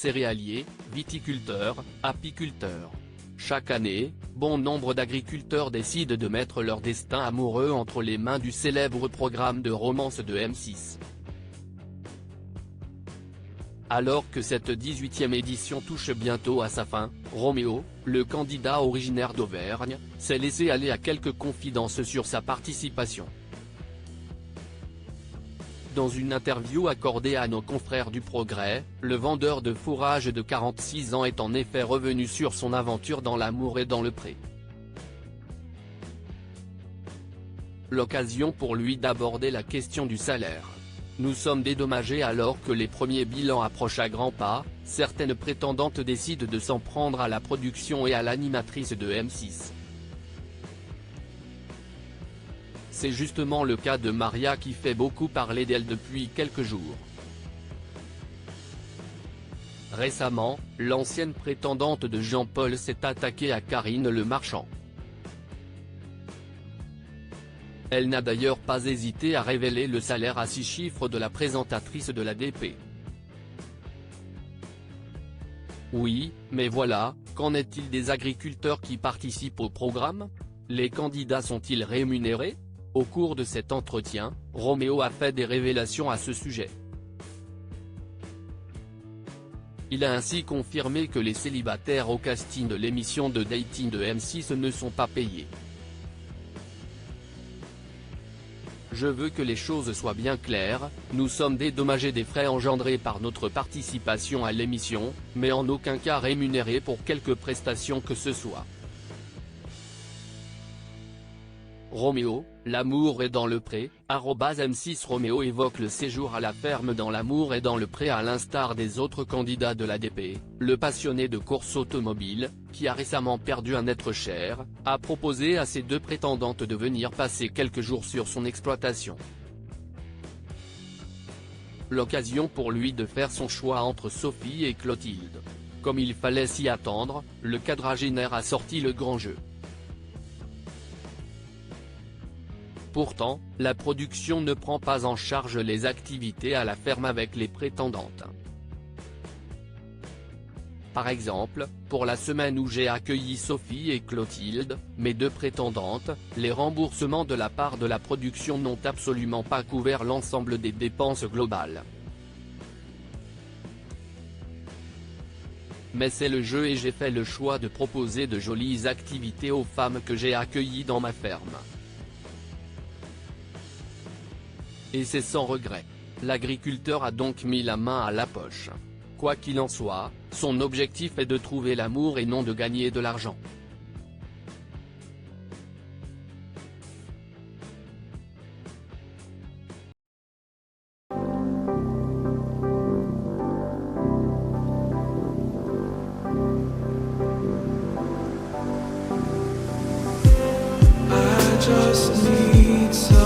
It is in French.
céréaliers, viticulteurs, apiculteurs. Chaque année, bon nombre d'agriculteurs décident de mettre leur destin amoureux entre les mains du célèbre programme de romance de M6. Alors que cette 18e édition touche bientôt à sa fin, Roméo, le candidat originaire d'Auvergne, s'est laissé aller à quelques confidences sur sa participation. Dans une interview accordée à nos confrères du Progrès, le vendeur de fourrage de 46 ans est en effet revenu sur son aventure dans l'amour et dans le pré. L'occasion pour lui d'aborder la question du salaire. Nous sommes dédommagés alors que les premiers bilans approchent à grands pas, certaines prétendantes décident de s'en prendre à la production et à l'animatrice de M6. C'est justement le cas de Maria qui fait beaucoup parler d'elle depuis quelques jours. Récemment, l'ancienne prétendante de Jean-Paul s'est attaquée à Karine Le Marchand. Elle n'a d'ailleurs pas hésité à révéler le salaire à 6 chiffres de la présentatrice de l'ADP. Oui, mais voilà, qu'en est-il des agriculteurs qui participent au programme? Les candidats sont-ils rémunérés? Au cours de cet entretien, Roméo a fait des révélations à ce sujet. Il a ainsi confirmé que les célibataires au casting de l'émission de dating de M6 ne sont pas payés. Je veux que les choses soient bien claires, nous sommes dédommagés des frais engendrés par notre participation à l'émission, mais en aucun cas rémunérés pour quelque prestation que ce soit. Roméo, l'amour est dans le pré, @M6 Roméo évoque le séjour à la ferme dans l'amour et dans le pré à l'instar des autres candidats de l'ADP, le passionné de course automobile, qui a récemment perdu un être cher, a proposé à ses deux prétendantes de venir passer quelques jours sur son exploitation. L'occasion pour lui de faire son choix entre Sophie et Clotilde. Comme il fallait s'y attendre, le quadragénaire a sorti le grand jeu. Pourtant, la production ne prend pas en charge les activités à la ferme avec les prétendantes. Par exemple, pour la semaine où j'ai accueilli Sophie et Clotilde, mes deux prétendantes, les remboursements de la part de la production n'ont absolument pas couvert l'ensemble des dépenses globales. Mais c'est le jeu et j'ai fait le choix de proposer de jolies activités aux femmes que j'ai accueillies dans ma ferme. Et c'est sans regret. L'agriculteur a donc mis la main à la poche. Quoi qu'il en soit, son objectif est de trouver l'amour et non de gagner de l'argent. I just need some